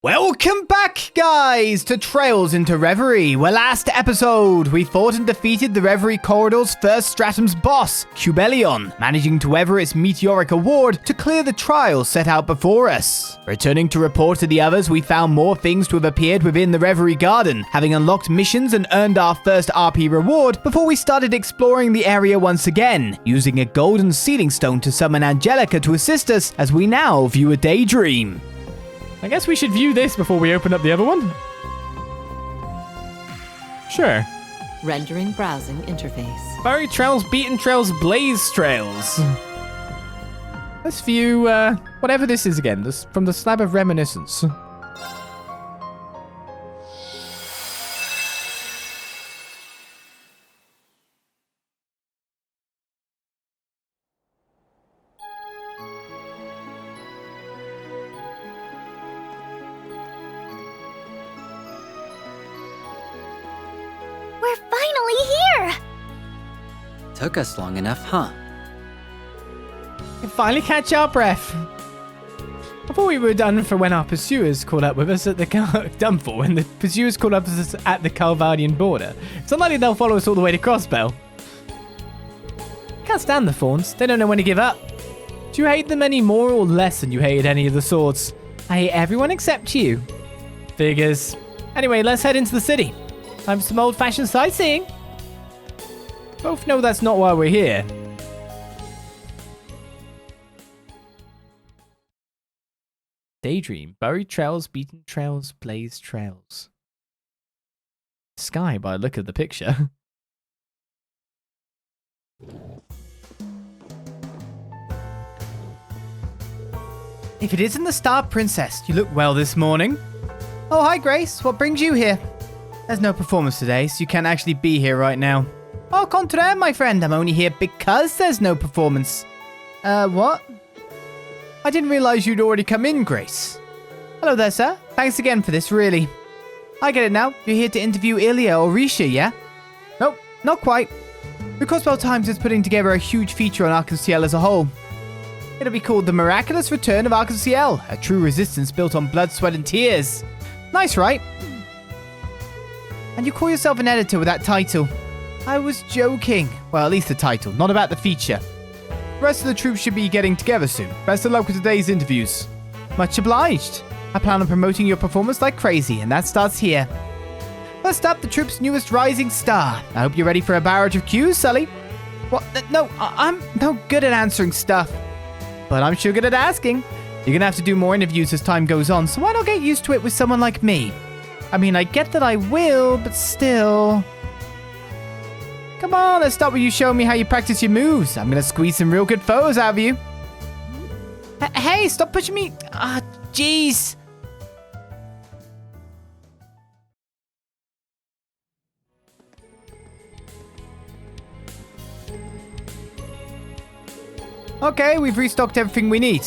Welcome back, guys, to Trails into Reverie, where last episode we fought and defeated the Reverie Corridor's first Stratum's boss, Cubelion, managing to weather its meteoric award to clear the trials set out before us. Returning to report to the others, we found more things to have appeared within the Reverie Garden, having unlocked missions and earned our first RP reward before we started exploring the area once again, using a golden sealing stone to summon Angelica to assist us as we now view a Daydream. I guess we should view this before we open up the other one. Sure. Rendering browsing interface. Buring Trails, Beaten Trails, Blaze Trails. Let's view whatever this is again. This from the Slab of Reminiscence. We're finally here! Took us long enough, huh? We can finally catch our breath. I thought we were done for when our pursuers caught up with us at the when the pursuers caught up with us at the Calvardian border. It's unlikely they'll follow us all the way to Crossbell. Can't stand the Fawns. They don't know when to give up. Do you hate them any more or less than you hated any of the swords? I hate everyone except you. Figures. Anyway, let's head into the city. Time for some old-fashioned sightseeing. Both know that's not why we're here. Daydream. Buried trails, beaten trails, blazed trails. Sky by the look of the picture. If it isn't the Star Princess, you look well this morning. Oh, hi, Grace. What brings you here? There's no performance today, so you can't actually be here right now. Au contraire, my friend. I'm only here because there's no performance. What? I didn't realize you'd already come in, Grace. Hello there, sir. Thanks again for this, really. I get it now. You're here to interview Ilya or Risha, yeah? Nope, not quite. The Crossbell Times is putting together a huge feature on Arc-en-Ciel as a whole. It'll be called The Miraculous Return of Arc-en-Ciel, a true resistance built on blood, sweat, and tears. Nice, right? And you call yourself an editor with that title. I was joking. Well, at least the title, not about the feature. The rest of the troops should be getting together soon. Best of luck with today's interviews. Much obliged. I plan on promoting your performance like crazy, and that starts here. First up, the troop's newest rising star. I hope you're ready for a barrage of cues, Sully. What? No, I'm no good at answering stuff. But I'm sure good at asking. You're gonna have to do more interviews as time goes on, so why not get used to it with someone like me? I mean, I get that I will, but still... Come on, let's start with you showing me how you practice your moves. I'm gonna squeeze some real good photos out of you. Hey, stop pushing me. Ah, jeez. Okay, we've restocked everything we need.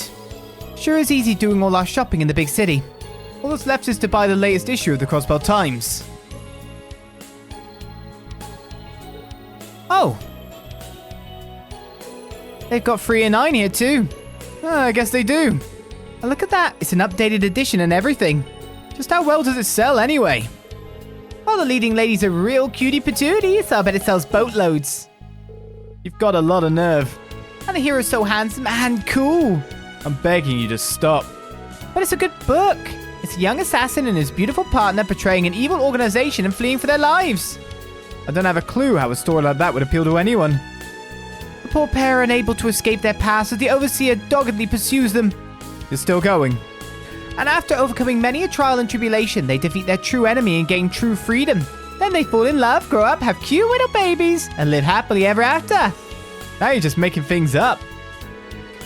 Sure is easy doing all our shopping in the big city. All that's left is to buy the latest issue of the Crossbell Times. Oh. They've got 3 and 9 here too. I guess they do. And look at that. It's an updated edition and everything. Just how well does it sell anyway? Well, the leading lady's a real cutie patootie, so I bet it sells boatloads. You've got a lot of nerve. And the hero's so handsome and cool. I'm begging you to stop. But it's a good book. It's a young assassin and his beautiful partner portraying an evil organization and fleeing for their lives. I don't have a clue how a story like that would appeal to anyone. The poor pair are unable to escape their past as the Overseer doggedly pursues them. You're still going. And after overcoming many a trial and tribulation, they defeat their true enemy and gain true freedom. Then they fall in love, grow up, have cute little babies, and live happily ever after. Now you're just making things up.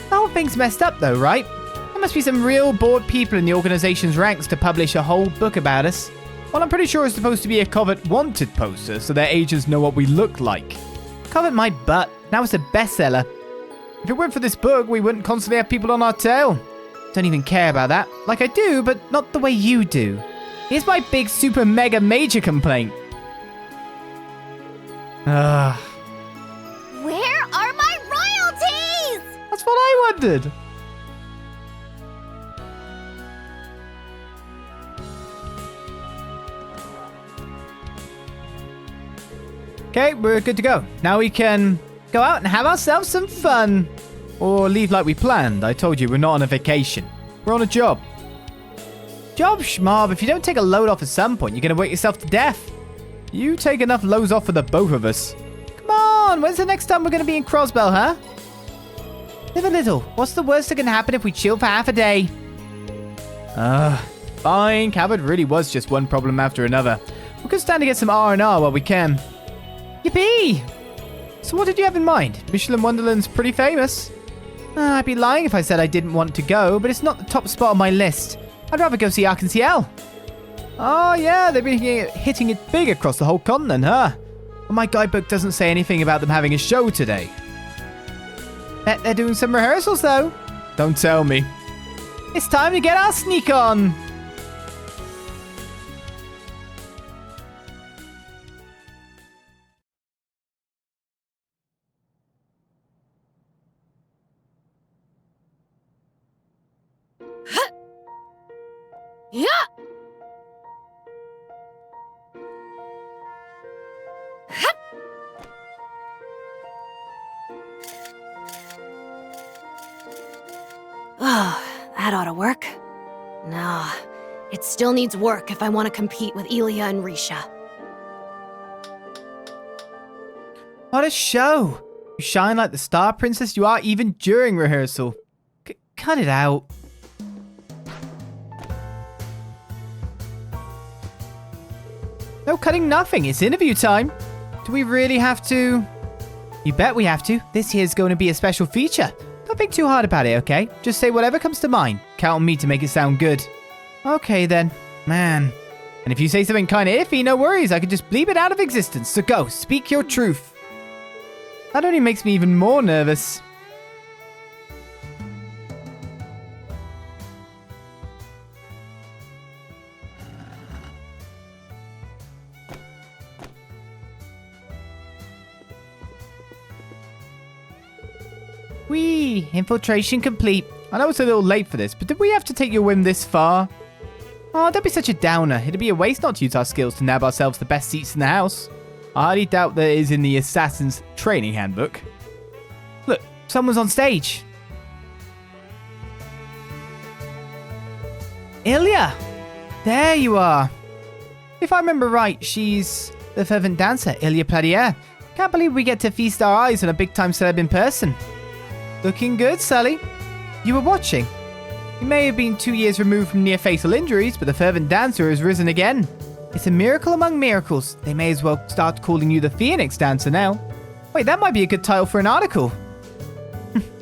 The whole thing's messed up though, right? There must be some real bored people in the organization's ranks to publish a whole book about us. Well, I'm pretty sure it's supposed to be a Covet wanted poster so their agents know what we look like. Covet my butt. Now it's a bestseller. If it weren't for this book, we wouldn't constantly have people on our tail. Don't even care about that. Like I do, but not the way you do. Here's my big super mega major complaint. Where are my royalties? That's what I wondered. Okay, we're good to go. Now we can go out and have ourselves some fun. Or leave like we planned. I told you, we're not on a vacation. We're on a job. Job, schmob. If you don't take a load off at some point, you're going to work yourself to death. You take enough loads off for the both of us. Come on, when's the next time we're going to be in Crossbell, huh? Live a little. What's the worst that can happen if we chill for half a day? Fine. Cabot really was just one problem after another. We could stand to get some R&R while we can. Yippee! So what did you have in mind? Michelin Wonderland's pretty famous. I'd be lying if I said I didn't want to go, but it's not the top spot on my list. I'd rather go see Arc-en-Ciel. Oh yeah, they've been hitting it big across the whole continent, huh? But my guidebook doesn't say anything about them having a show today. Bet they're doing some rehearsals though. Don't tell me. It's time to get our sneak on. Yeah! Oh, that ought to work. Nah, it still needs work if I want to compete with Elia and Risha. What a show! You shine like the star princess you are even during rehearsal. Cut it out. No cutting nothing, it's interview time. Do we really have to? You bet we have to. This here's going to be a special feature. Don't think too hard about it, okay? Just say whatever comes to mind. Count on me to make it sound good. Okay then. Man. And if you say something kinda iffy, no worries. I can just bleep it out of existence. So go, speak your truth. That only makes me even more nervous. Whee! Infiltration complete. I know it's a little late for this, but did we have to take your whim this far? Oh, don't be such a downer. It'd be a waste not to use our skills to nab ourselves the best seats in the house. I highly doubt that it is in the Assassin's Training Handbook. Look, someone's on stage. Ilya! There you are. If I remember right, she's the fervent dancer, Ilya Pladier. Can't believe we get to feast our eyes on a big-time celeb in person. Looking good, Sully. You were watching. You may have been 2 years removed from near-fatal injuries, but the fervent dancer has risen again. It's a miracle among miracles. They may as well start calling you the Phoenix Dancer now. Wait, that might be a good title for an article.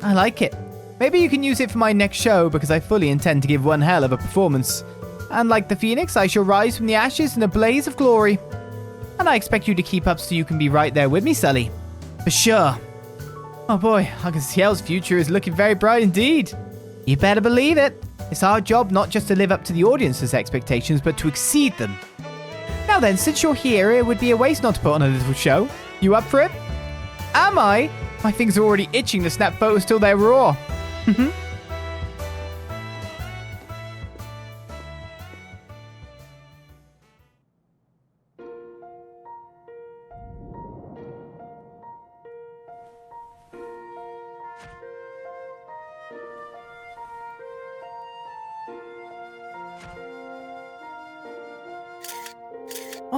I like it. Maybe you can use it for my next show, because I fully intend to give one hell of a performance. And like the Phoenix, I shall rise from the ashes in a blaze of glory. And I expect you to keep up so you can be right there with me, Sully. For sure. Oh boy, Arc-en-Ciel's future is looking very bright indeed. You better believe it. It's our job not just to live up to the audience's expectations, but to exceed them. Now then, since you're here, it would be a waste not to put on a little show. You up for it? Am I? My fingers are already itching to snap photos till they're raw.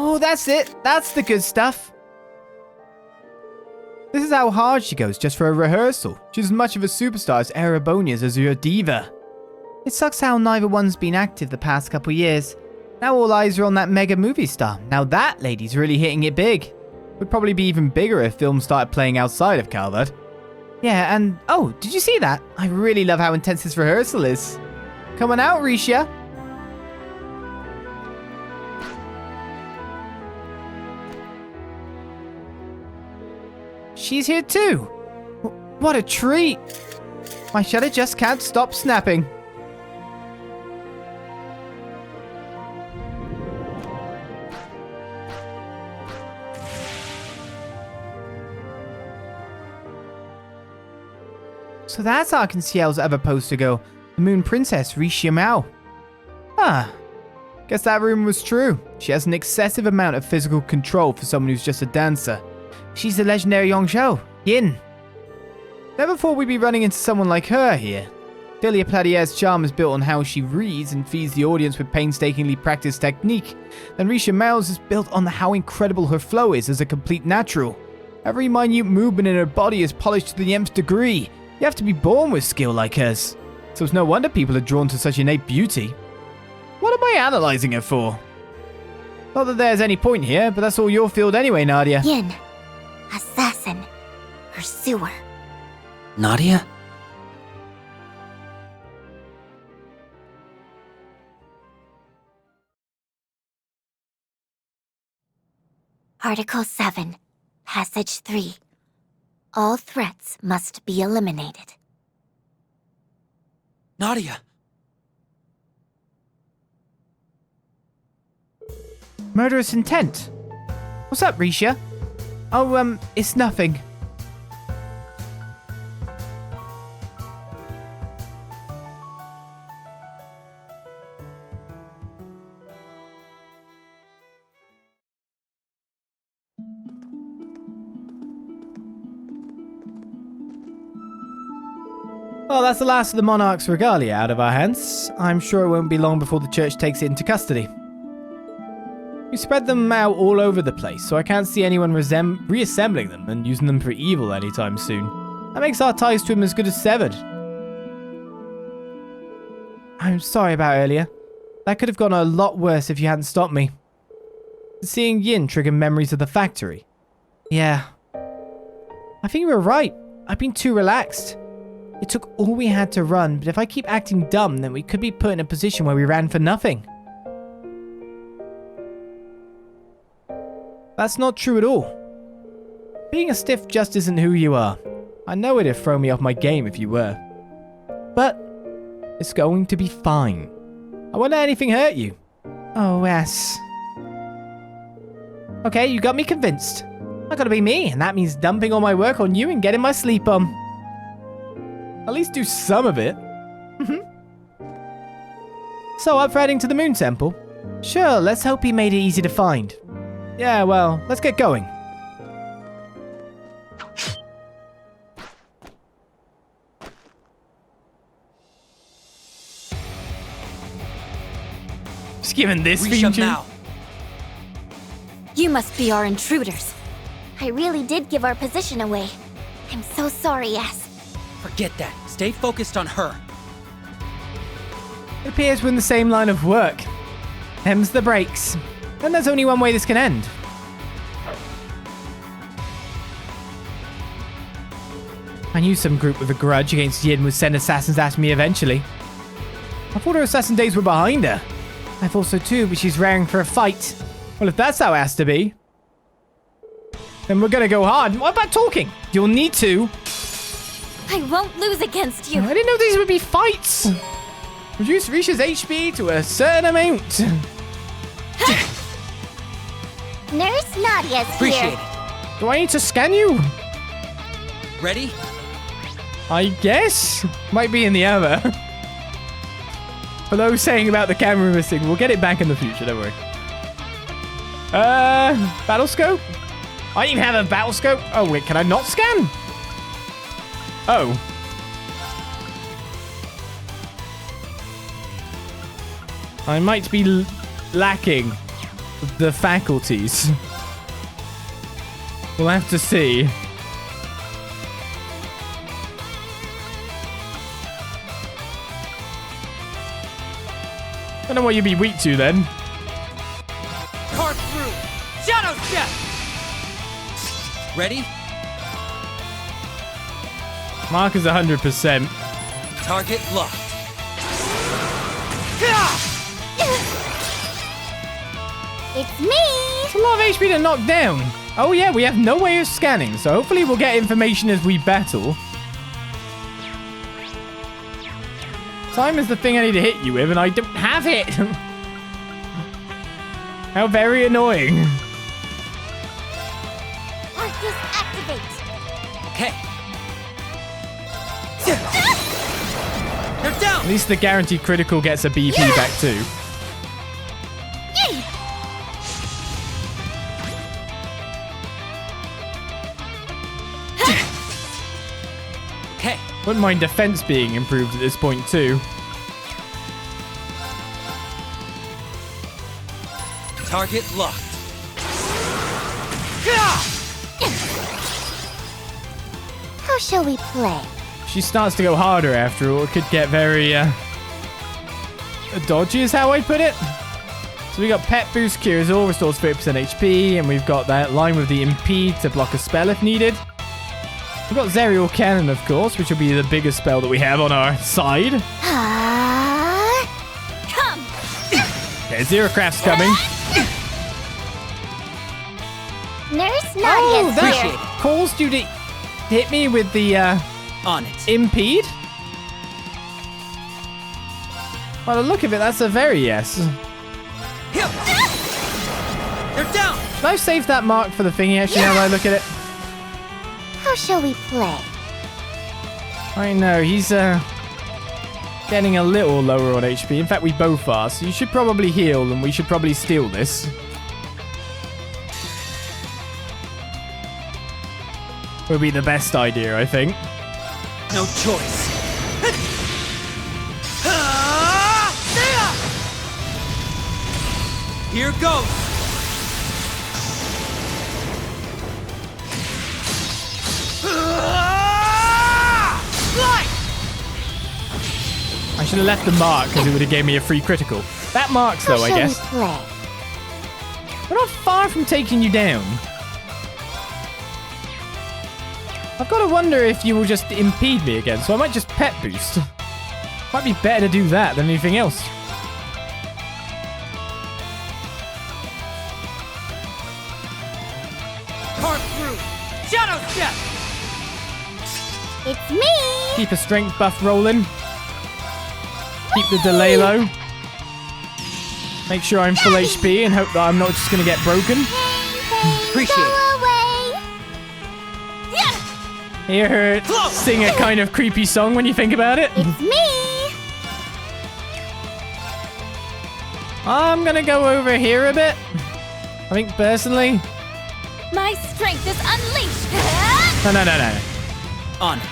Oh, that's it. That's the good stuff. This is how hard she goes just for a rehearsal. She's as much of a superstar as Erebonia's as you're a diva. It sucks how neither one's been active the past couple years. Now all eyes are on that mega movie star. Now that lady's really hitting it big. Would probably be even bigger if films started playing outside of Calvert. Yeah, and oh, did you see that? I really love how intense this rehearsal is. Come on out, Risha. She's here too. What a treat. My shutter just can't stop snapping. So that's Arc-en-Ciel's other poster girl, the Moon Princess, Risha Mao. Ah, guess that rumor was true. She has an excessive amount of physical control for someone who's just a dancer. She's the legendary Yongzhou, Yin. Never thought we'd be running into someone like her here. Delia Platier's charm is built on how she reads and feeds the audience with painstakingly practiced technique. Then Risha Mao's is built on how incredible her flow is as a complete natural. Every minute movement in her body is polished to the nth degree. You have to be born with skill like hers. So it's no wonder people are drawn to such innate beauty. What am I analyzing her for? Not that there's any point here, but that's all your field anyway, Nadia. Yin. Assassin. Pursuer. Nadia? Article 7. Passage 3. All threats must be eliminated. Nadia! Murderous intent. What's up, Risha? Oh, it's nothing. Well, that's the last of the Monarch's regalia out of our hands. I'm sure it won't be long before the church takes it into custody. We spread them out all over the place, so I can't see anyone reassembling them and using them for evil anytime soon. That makes our ties to him as good as severed. I'm sorry about earlier. That could have gone a lot worse if you hadn't stopped me. Seeing Yin triggered memories of the factory. Yeah. I think you were right. I've been too relaxed. It took all we had to run, but if I keep acting dumb, then we could be put in a position where we ran for nothing. That's not true at all. Being a stiff just isn't who you are. I know it'd throw me off my game if you were. But it's going to be fine. I won't let anything hurt you. Oh, yes. Okay, you got me convinced. I gotta be me, and that means dumping all my work on you and getting my sleep on. At least do some of it. So, up for heading to the Moon Temple? Sure, let's hope he made it easy to find. Yeah, well, let's get going. Just giving this feature. You must be our intruders. I really did give our position away. I'm so sorry, yes. Forget that. Stay focused on her. It appears we're in the same line of work. Them's the breaks. And there's only one way this can end. I knew some group with a grudge against Yin would send assassins at me eventually. I thought her assassin days were behind her. I thought so too, but she's raring for a fight. Well, if that's how it has to be, then we're gonna go hard. What about talking? You'll need to. I won't lose against you. I didn't know these would be fights. Reduce Risha's HP to a certain amount. Nurse Nadia's Appreciate here. it. Do I need to scan you? Ready? I guess. Might be in the other. For those saying about the camera missing, we'll get it back in the future, don't worry. Battle scope? I don't even have a battle scope. Oh, wait, can I not scan? Oh. I might be lacking the faculties. We'll have to see. Don't know what you'd be weak to then. Carve through! Shadow step! Ready? Mark is 100%. Target locked. It's me! It's a lot of HP to knock down. Oh yeah, we have no way of scanning, so hopefully we'll get information as we battle. Time is the thing I need to hit you with, and I don't have it. How very annoying. Arcus activate! Okay. They're down! At least the guaranteed critical gets a BP back too. Wouldn't mind defense being improved at this point too. Target locked. How shall we play? She starts to go harder after all. It could get very dodgy is how I'd put it. So we got Pet Boost, cures all, restores 30% HP, and we've got that line with the Impede to block a spell if needed. We've got Zerial Cannon, of course, which will be the biggest spell that we have on our side. Come! Okay, Zero Craft's coming. Nurse Nadia's that here. caused you to hit me with the On it. Impede? By the look of it, that's a very yes. They're down. Did I save that mark for the thingy actually now that I look at it? How shall we play? I know, he's getting a little lower on HP. In fact, we both are, so you should probably heal and we should probably steal this. Would be the best idea, I think. No choice. Here goes. I should have left the mark because it would have gave me a free critical. That marks How though, I shall guess. we play? We're not far from taking you down. I've got to wonder if you will just impede me again, so I might just pet boost. Might be better to do that than anything else. Carve through. Shadow step. It's me! Keep a strength buff rolling. Keep the delay low. Make sure I'm full HP and hope that I'm not just going to get broken. Appreciate Go it. away! Yeah, Hear her sing a kind of creepy song when you think about it. it's me! I'm going to go over here a bit. I think personally. My strength is unleashed! No. On it.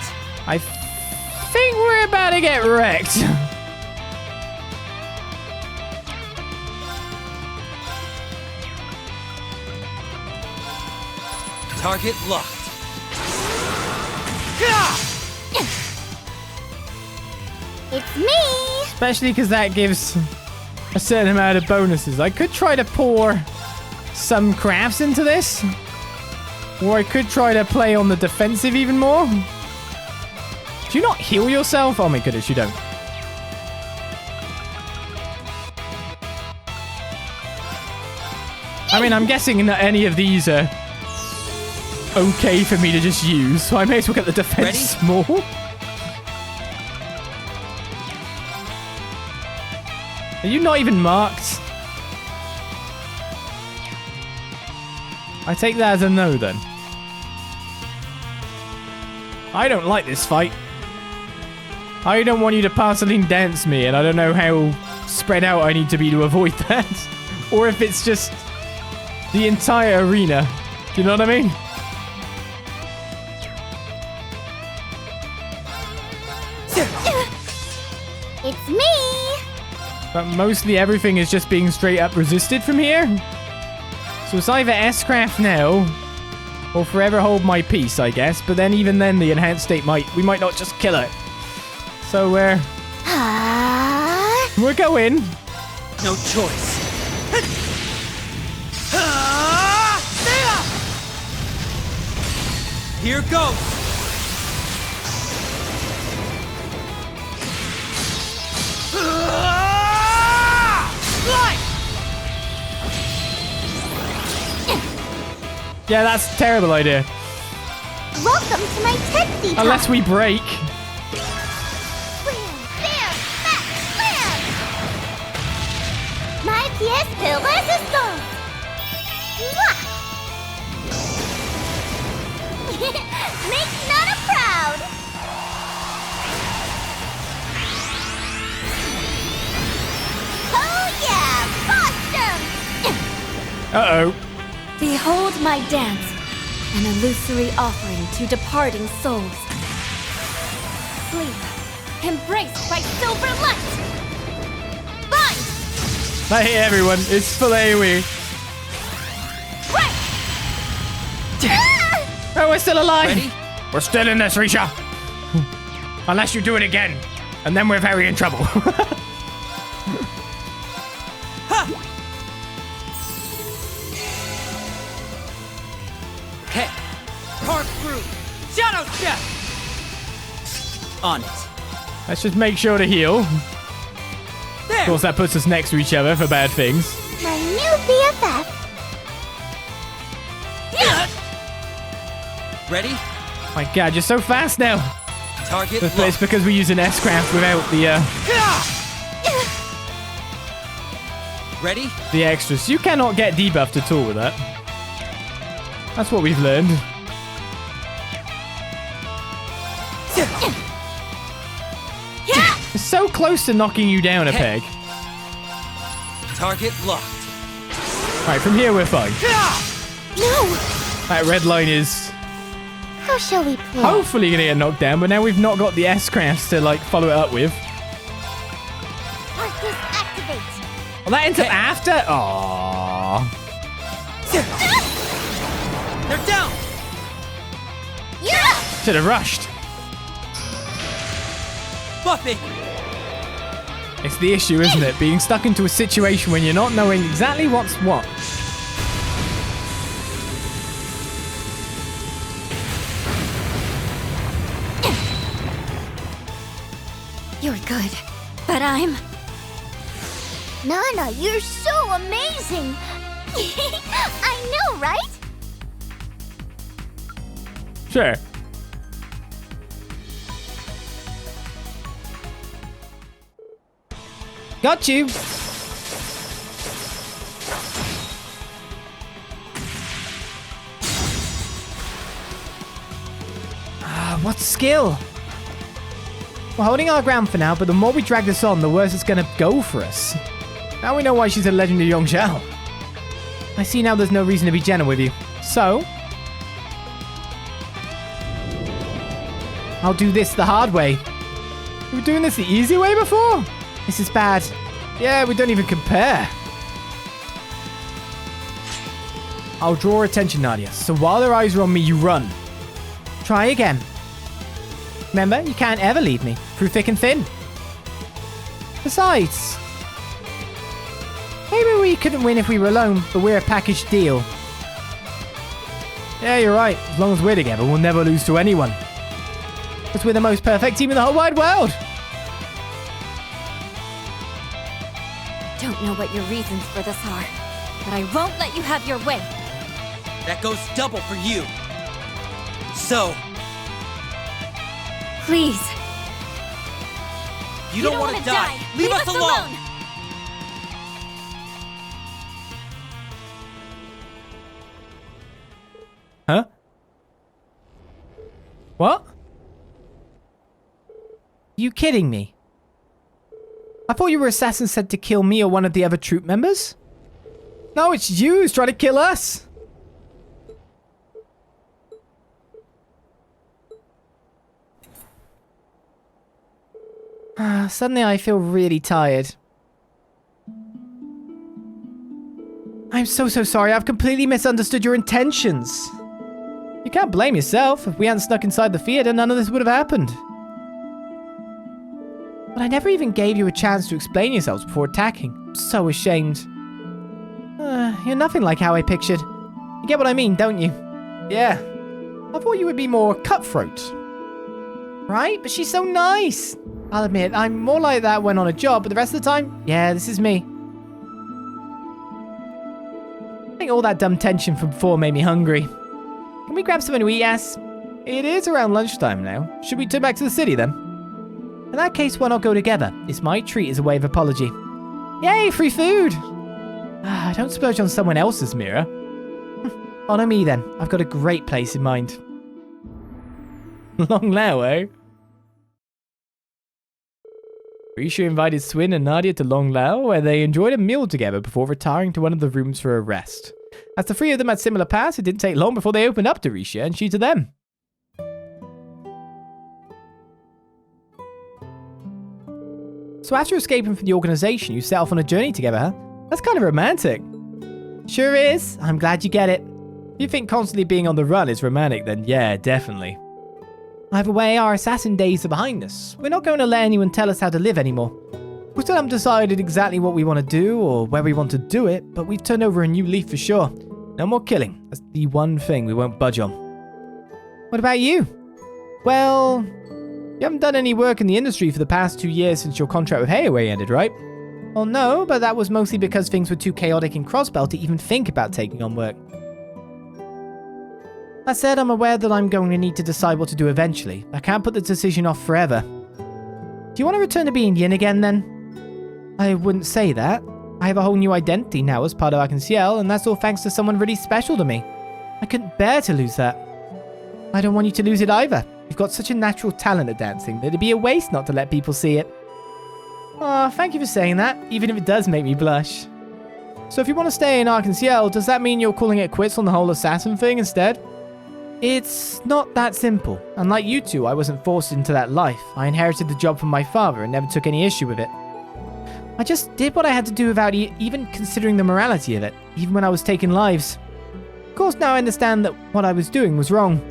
I think we're about to get wrecked. Target locked. It's me! Especially because that gives a certain amount of bonuses. I could try to pour some crafts into this. Or I could try to play on the defensive even more. Do you not heal yourself? Oh my goodness, you don't. I mean, I'm guessing that any of these are okay for me to just use, so I may as well get the defense small. Are you not even marked? I take that as a no then. I don't like this fight. I don't want you to Parceline dance me, and I don't know how spread out I need to be to avoid that. Or if it's just the entire arena. Do you know what I mean? It's me! But mostly everything is just being straight up resisted from here. So it's either S-Craft now, or forever hold my peace, I guess. But then even then, the enhanced state we might not just kill it. So we're going. No choice. Here goes. Yeah, that's a terrible idea. Welcome to my Tipsy Talk! Unless we break. Slam, bam, back, slam! My pièce de résistance! Mwah! Make Nana proud! Oh yeah! Boston! Uh-oh. Behold my dance, an illusory offering to departing souls. Sleep. Embraced by silver light. Bind. I hate everyone. It's full AoE. Right. Oh, we're still alive. Ready? We're still in this, Risha. Unless you do it again. And then we're very in trouble. Okay. Carve through. Shadow step. On it. Let's just make sure to heal. Of There. course, that puts us next to each other for bad things. My new BFF. Ready? My God, you're so fast now. Target But it's locked. because we use an S-craft without Ready? the extras. You cannot get debuffed at all with that. That's what we've learned. It's so close to knocking you down a Okay. peg. Target locked. Right, from here we're fine. No. That red line is How shall we play? hopefully gonna get knocked down, but now we've not got the S-crafts to like follow it up with. Arcus activate. Well, that ends up Okay. after. Aww. They're down. Yeah. Should have rushed. Buffing. It's the issue, isn't it? Being stuck into a situation when you're not knowing exactly what's what. You're good, but I'm... Nana, you're so amazing! I know, right? Sure. Got you. What skill? We're holding our ground for now, but the more we drag this on, the worse it's gonna go for us. Now we know why she's a legendary young Zhao. I see now there's no reason to be gentle with you. So, I'll do this the hard way. We were doing this the easy way before? This is bad. Yeah, we don't even compare. I'll draw attention, Nadia. So while their eyes are on me, you run. Try again. Remember, you can't ever leave me, through thick and thin. Besides, maybe we couldn't win if we were alone, but we're a package deal. Yeah, you're right. As long as we're together, we'll never lose to anyone. Because we're the most perfect team in the whole wide world. Don't know what your reasons for this are, but I won't let you have your way. That goes double for you. So, Please. you don't want to die. Leave us alone. Huh? What? You kidding me? I thought you were assassins sent to kill me or one of the other troop members. No, it's you who's trying to kill us. Suddenly I feel really tired. I'm so sorry. I've completely misunderstood your intentions. You can't blame yourself. If we hadn't snuck inside the theater, none of this would have happened. But I never even gave you a chance to explain yourselves before attacking. I'm so ashamed. You're nothing like how I pictured. You get what I mean, don't you? Yeah. I thought you would be more cutthroat. Right? But she's so nice. I'll admit, I'm more like that when on a job, but the rest of the time, yeah, this is me. I think all that dumb tension from before made me hungry. Can we grab something to eat, Ass? It is around lunchtime now. Should we turn back to the city then? In that case, why not go together? It's my treat as a way of apology. Yay, free food! Don't splurge on someone else's mirror. Honor me then. I've got a great place in mind. Long Lao, eh? Risha invited Swin and Nadia to Long Lao, where they enjoyed a meal together before retiring to one of the rooms for a rest. As the three of them had similar paths, it didn't take long before they opened up to Risha and she to them. So after escaping from the organization, you set off on a journey together, huh? That's kind of romantic. Sure is. I'm glad you get it. If you think constantly being on the run is romantic, then yeah, definitely. Either way, our assassin days are behind us. We're not going to let anyone tell us how to live anymore. We still haven't decided exactly what we want to do or where we want to do it, but we've turned over a new leaf for sure. No more killing. That's the one thing we won't budge on. What about you? Well, you haven't done any work in the industry for the past 2 years since your contract with Hayaway ended, right? Well, no, but that was mostly because things were too chaotic in Crossbell to even think about taking on work. That said, I'm aware that I'm going to need to decide what to do eventually. I can't put the decision off forever. Do you want to return to being Yin again, then? I wouldn't say that. I have a whole new identity now as part of Arc-en-Ciel, and that's all thanks to someone really special to me. I couldn't bear to lose that. I don't want you to lose it either. You've got such a natural talent at dancing that it'd be a waste not to let people see it. Aw, thank you for saying that, even if it does make me blush. So if you want to stay in Arc-en-Ciel, does that mean you're calling it quits on the whole assassin thing instead? It's not that simple. Unlike you two, I wasn't forced into that life. I inherited the job from my father and never took any issue with it. I just did what I had to do without even considering the morality of it, even when I was taking lives. Of course, now I understand that what I was doing was wrong.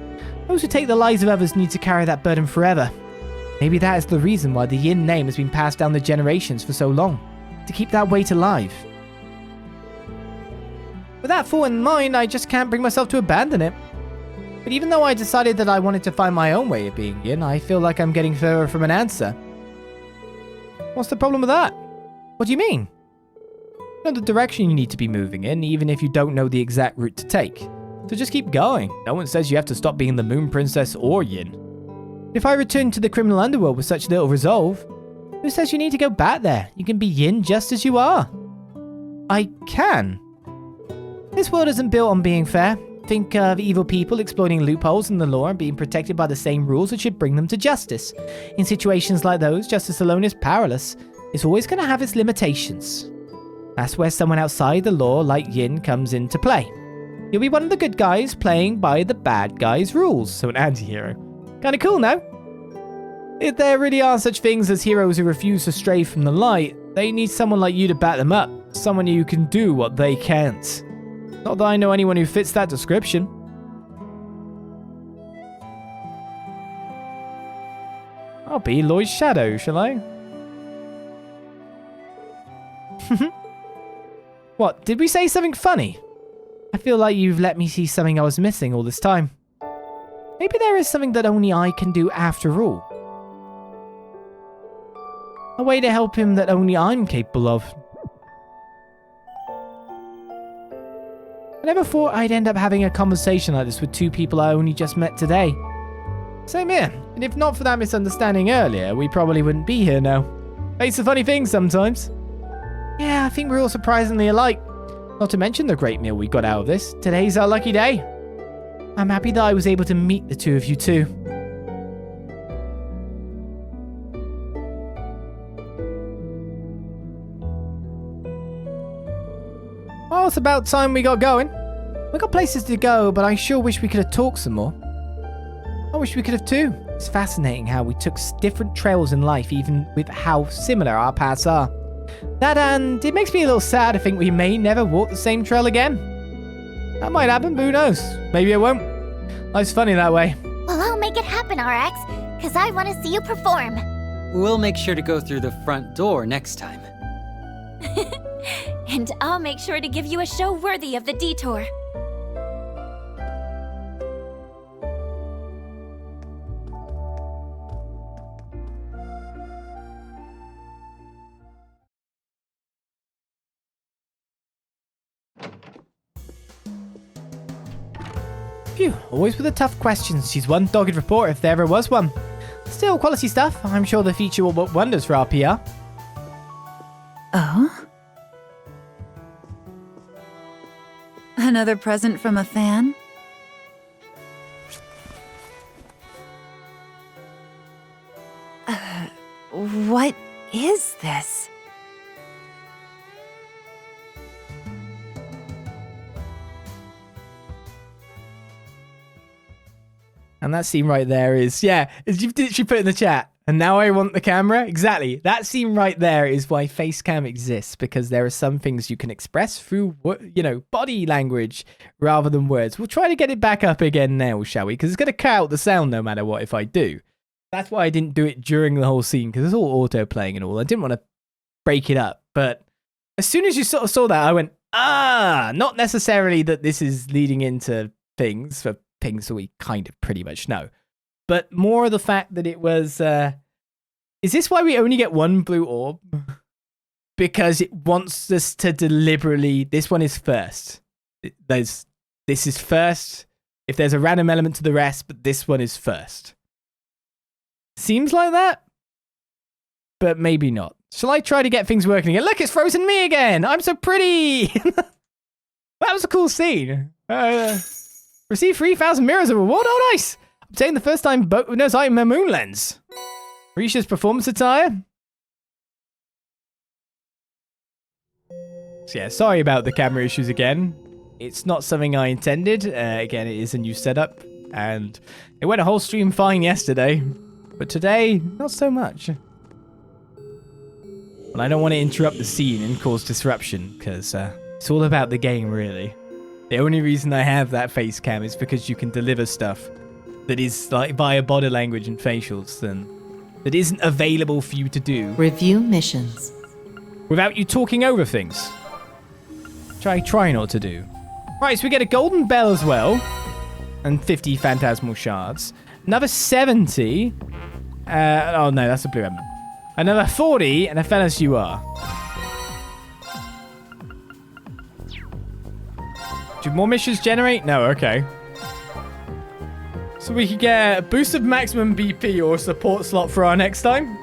Those who take the lives of others need to carry that burden forever. Maybe that is the reason why the Yin name has been passed down the generations for so long, to keep that weight alive. With that thought in mind, I just can't bring myself to abandon it. But even though I decided that I wanted to find my own way of being Yin, I feel like I'm getting further from an answer. What's the problem with that? What do you mean? You know the direction you need to be moving in, even if you don't know the exact route to take. So just keep going. No one says you have to stop being the Moon Princess or Yin. If I return to the criminal underworld with such little resolve, who says you need to go back there? You can be Yin just as you are. I can. This world isn't built on being fair. Think of evil people exploiting loopholes in the law and being protected by the same rules that should bring them to justice. In situations like those, justice alone is powerless. It's always going to have its limitations. That's where someone outside the law like Yin comes into play. You'll be one of the good guys playing by the bad guys' rules, so an anti-hero. Kinda cool, no? If there really are such things as heroes who refuse to stray from the light, they need someone like you to back them up. Someone who can do what they can't. Not that I know anyone who fits that description. I'll be Lloyd's shadow, shall I? What, did we say something funny? I feel like you've let me see something I was missing all this time. Maybe there is something that only I can do after all. A way to help him that only I'm capable of. I never thought I'd end up having a conversation like this with two people I only just met today. Same here, and if not for that misunderstanding earlier, we probably wouldn't be here now. Face the funny things sometimes. Yeah, I think we're all surprisingly alike. Not to mention the great meal we got out of this. Today's our lucky day. I'm happy that I was able to meet the two of you too. Well, it's about time we got going. We got places to go, but I sure wish we could have talked some more. I wish we could have too. It's fascinating how we took different trails in life, even with how similar our paths are. That and it makes me a little sad to think we may never walk the same trail again. That might happen, who knows? Maybe it won't. Life's funny that way. Well, I'll make it happen, RX, because I want to see you perform. We'll make sure to go through the front door next time. And I'll make sure to give you a show worthy of the detour. Phew, always with the tough questions. She's one dogged reporter if there ever was one. Still, quality stuff. I'm sure the feature will work wonders for our PR. Oh? Another present from a fan? What is this? And that scene right there is, yeah, as you put in the chat, And now I want the camera. Exactly. That scene right there is why face cam exists, because there are some things you can express through, body language rather than words. We'll try to get it back up again now, shall we? Because it's going to cut out the sound no matter what if I do. That's why I didn't do it during the whole scene, because it's all auto playing and all. I didn't want to break it up. But as soon as you sort of saw that, I went, not necessarily that this is leading into things that we kind of pretty much know. But more of the fact that it was, is this why we only get one blue orb? Because it wants us to deliberately, this one is first. This is first. If there's a random element to the rest, but this one is first. Seems like that, but maybe not. Shall I try to get things working again? Look, it's frozen me again. I'm so pretty. That was a cool scene. Receive 3,000 mirrors of reward. Oh, nice. Obtain the first time bonus item a moon lens. Risha's performance attire. So yeah, sorry about the camera issues again. It's not something I intended. Again, it is a new setup. And it went a whole stream fine yesterday. But today, not so much. But I don't want to interrupt the scene and cause disruption. Because it's all about the game, really. The only reason I have that face cam is because you can deliver stuff that is like via body language and facials and that isn't available for you to do. Review missions. Without you talking over things. Try not to do. Right, so we get a golden bell as well. And 50 phantasmal shards. Another 70. Oh no, that's a blue emerald. Another 40 and a fellas you are. Do more missions generate? No, okay. So we could get a boost of maximum BP or a support slot for our next time.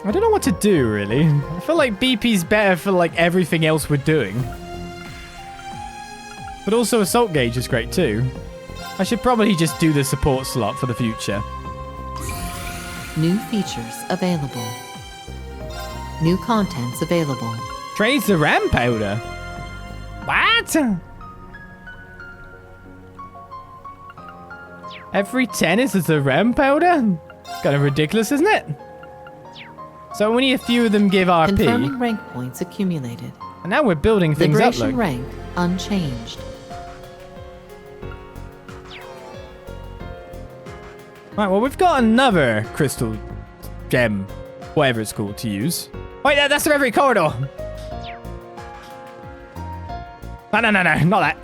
I don't know what to do, really. I feel like BP's better for like everything else we're doing. But also assault gauge is great too. I should probably just do the support slot for the future. New features available. New contents available. Trades the ram powder. What? Every 10 is the ram powder? It's kind of ridiculous, isn't it? So only a few of them give RP. Confirming rank points accumulated. And now we're building things up, Liberation rank unchanged. Right, well, we've got another crystal gem, whatever it's called, to use. Wait, that's the Reverie corridor. No, not that.